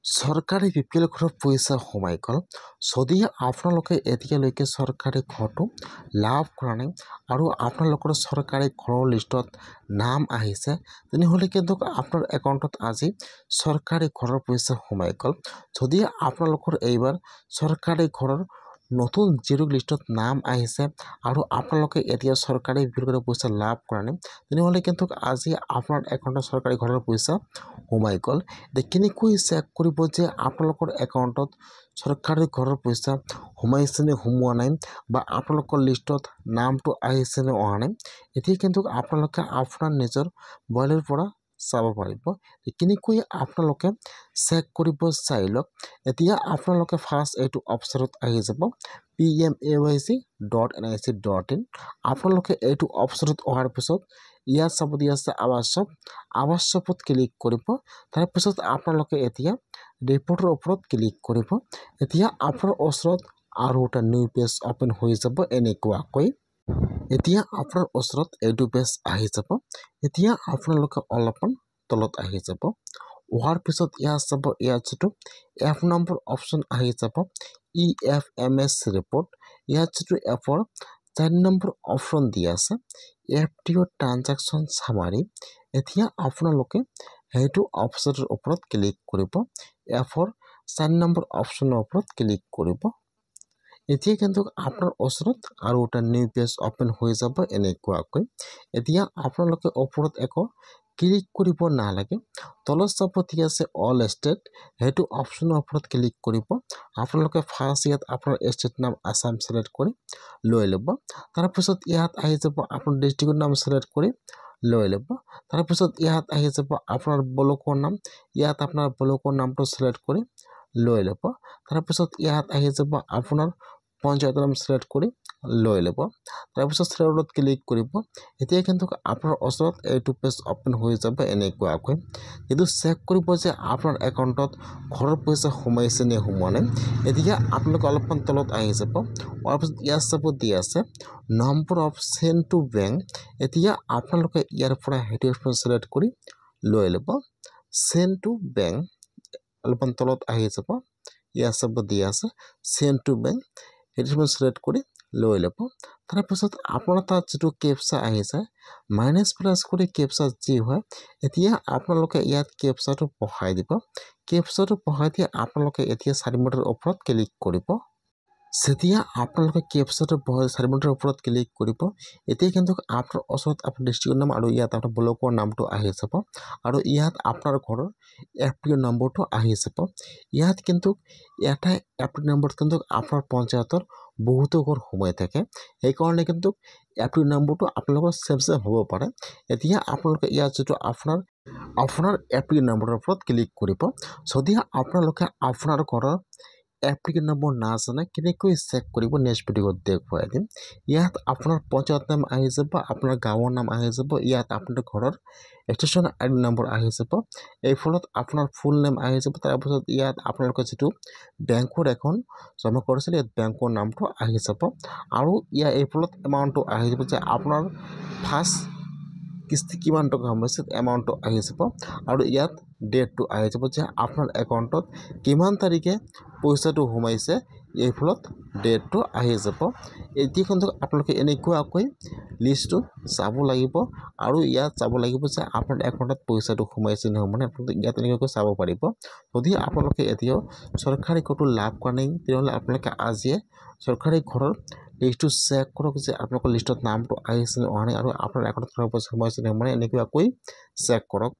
চৰকাৰী BPL ঘৰত পইচা সোমাই গ'ল। যদি আপোনালোকে এতিয়ালৈকে চৰকাৰী ঘৰটো লাভ কৰা নাই আৰু আপোনালোকৰ চৰকাৰী ঘৰৰ লিষ্টত নাম আহিছে, তেনেহ'লে কিন্তু আপোনাৰ একাউণ্টত আজি চৰকাৰী ঘৰৰ পইচা সোমাই গ'ল। যদি আপোনালোকৰ এইবাৰ চৰকাৰী ঘৰৰ নতুন জিৰ' লিষ্টত নাম আহিছে আৰু আপোনালোকে এতিয়া চৰকাৰী BPL ঘৰৰ পইচা লাভ কৰা নাই, তেনেহ'লে কিন্তু আজি আপোনাৰ একাউণ্টত চৰকাৰী ঘৰৰ পইচা সোমাই গ'ল। কেনেকৈ চেক কৰিব যে আপোনালোকৰ একাউণ্টত চৰকাৰী ঘৰৰ পইচা সোমাইছে নে সোমোৱা নাই, বা আপোনালোকৰ লিষ্টত নামটো আহিছে নে অহা নাই, এতিয়া কিন্তু আপোনালোকে আপোনাৰ নিজৰ মোবাইলৰ পৰা চাব পাৰিব। কেনেকৈ আপোনালোকে চেক কৰিব চাই লওক। এতিয়া আপোনালোকে ফাৰ্ষ্ট এইটো অপশ্যনত আহি যাব PMAYC.nic.in। আপোনালোকে এইটো অপশ্যনত অহাৰ পিছত ইয়াত চাব দি আছে আৱাসত ক্লিক কৰিব। তাৰপিছত আপোনালোকে এতিয়া ৰিপৰ্টৰ ওপৰত ক্লিক কৰিব। এতিয়া আপোনাৰ ওচৰত আৰু এটা নিউ পেজ অপেন হৈ যাব এনেকুৱাকৈ। এতিয়া আপোনাৰ ওচৰত এইটো পেজ আহি যাব। এতিয়া আপোনালোকে অলপমান তলত আহি যাব। অহাৰ পিছত ইয়াত চাব, ইয়াত যিটো এফ নম্বৰ অপশ্যন আহি যাব EFMS ৰিপৰ্ট। ইয়াত যিটো এফৰ 4 নম্বৰ অপশ্যন দি আছে FTO ট্ৰানজেকশ্যন চামাৰি। এতিয়া আপোনালোকে সেইটো অপশ্যনৰ ওপৰত ক্লিক কৰিব। এফৰ 4 নম্বৰ অপশ্যনৰ ওপৰত ক্লিক কৰিব। এতিয়া কিন্তু আপোনাৰ ওচৰত আৰু এটা নিউ পেজ অপেন হৈ যাব এনেকুৱাকৈ। এতিয়া আপোনালোকে ওপৰত একো ক্লিক কৰিব নালাগে। তলত চাব দি আছে অল ষ্টেট, সেইটো অপশ্যনৰ ওপৰত ক্লিক কৰিব। আপোনালোকে ফাৰ্ষ্ট ইয়াত আপোনাৰ ষ্টেট নাম আছাম ছিলেক্ট কৰি লৈ ল'ব। তাৰপিছত ইয়াত আহি যাব আপোনাৰ ডিষ্ট্ৰিক্টৰ নাম ছিলেক্ট কৰি লৈ ল'ব। তাৰপিছত ইয়াত আহি যাব আপোনাৰ ব্লকৰ নাম, ইয়াত আপোনাৰ ব্লকৰ নামটো ছিলেক্ট কৰি লৈ ল'ব। তাৰপিছত ইয়াত আহি যাব আপোনাৰ পঞ্চায়তৰ নাম ছিলেক্ট কৰি লৈ ল'ব। তাৰপিছত ছিলেক্টত ক্লিক কৰিব। এতিয়া কিন্তু আপোনাৰ ওচৰত এইটো পেজ অপেন হৈ যাব এনেকুৱাকৈ। কিন্তু চেক কৰিব যে আপোনাৰ একাউণ্টত ঘৰৰ পইচা সোমাইছে নে সোমোৱা নাই। এতিয়া আপোনালোকে অলপমান তলত আহি যাব। তাৰপিছত ইয়াত চাব দি আছে number of change to bank. এতিয়া আপোনালোকে ইয়াৰ পৰা সেইটো ছিলেক্ট কৰি লৈ ল'ব। চেণ্ড টু বেংক অলপমান তলত আহি যাব। ইয়াত চাব দি আছে চেণ্ড টু বেংক, সেইটো ছিলেক্ট কৰি লৈ ল'ব। তাৰপিছত আপোনাৰ তাত যিটো কেপচা আহিছে -প্লাছ কৰি কেপচা যি হয়, এতিয়া আপোনালোকে ইয়াত কেপচাটো বহাই দিব। কেপচাটো বহাই দিয়ে আপোনালোকে এতিয়া 4 মিনিটৰ ওপৰত ক্লিক কৰিব। যেতিয়া আপোনালোকে কেপচাটো 4 মিনিটৰ ওপৰত ক্লিক কৰিব, এতিয়া কিন্তু আপোনাৰ ওচৰত আপোনাৰ ডিষ্ট্ৰিক্টৰ নাম আৰু ইয়াত আপোনাৰ ব্লকৰ নামটো আহি যাব আৰু ইয়াত আপোনাৰ ঘৰৰ FPO নম্বৰটো আহি যাব। ইয়াত কিন্তু এটাই FPO নম্বৰত কিন্তু আপোনাৰ পঞ্চায়তৰ বহুতো ঘৰ সোমাই থাকে, সেইকাৰণে কিন্তু FPO নম্বৰটো আপোনালোকৰ চেম হ'ব পাৰে। এতিয়া আপোনালোকে ইয়াত যিটো আপোনাৰ FPO নম্বৰৰ ওপৰত ক্লিক কৰিব। যদি আপোনালোকে আপোনাৰ ঘৰৰ FPO নম্বৰ নাজানে কেনেকৈ চেক কৰিব, নেক্সট ভিডিঅ'ত দেখুৱাই দিম। ইয়াত আপোনাৰ পঞ্চায়ত নাম আহি যাব, আপোনাৰ গাঁৱৰ নাম আহি যাব, ইয়াত আপোনাৰ ঘৰৰ ষ্টেচন ID নম্বৰ আহি যাব, এই ফলত আপোনাৰ ফুল নেম আহি যাব। তাৰপিছত ইয়াত আপোনালোকে যিটো বেংকৰ একাউণ্ট জমা কৰিছিলে ইয়াত বেংকৰ নামটো আহি যাব আৰু এই ফলত এমাউণ্টটো আহি যাব যে আপোনাৰ ফাৰ্ষ্ট কিস্তি কিমান টকা সোমাইছে এমাউণ্টটো আহি যাব আৰু ইয়াত ডেটটো আহি যাব যে আপোনাৰ একাউণ্টত কিমান তাৰিখে পইচাটো সোমাইছে, এই ফলত ডেটটো আহি যাব। এতিয়া কিন্তু আপোনালোকে এনেকুৱাকৈ লিষ্টটো চাব লাগিব আৰু ইয়াত চাব লাগিব যে আপোনাৰ একাউণ্টত পইচাটো সোমাইছে নহয়, মানে আপোনালোকে ইয়াত এনেকুৱাকৈ চাব পাৰিব। যদি আপোনালোকে এতিয়াও চৰকাৰী ঘৰটো লাভ কৰা নাই, তেনেহ'লে আপোনালোকে আজিয়ে চৰকাৰী ঘৰৰ লিষ্টটো চেক কৰক যে আপোনালোকৰ লিষ্টত নামটো আহিছে নে অহা নাই আৰু আপোনাৰ একাউণ্টত পইচা সোমাইছে নে, মানে এনেকুৱাকৈ চেক কৰক।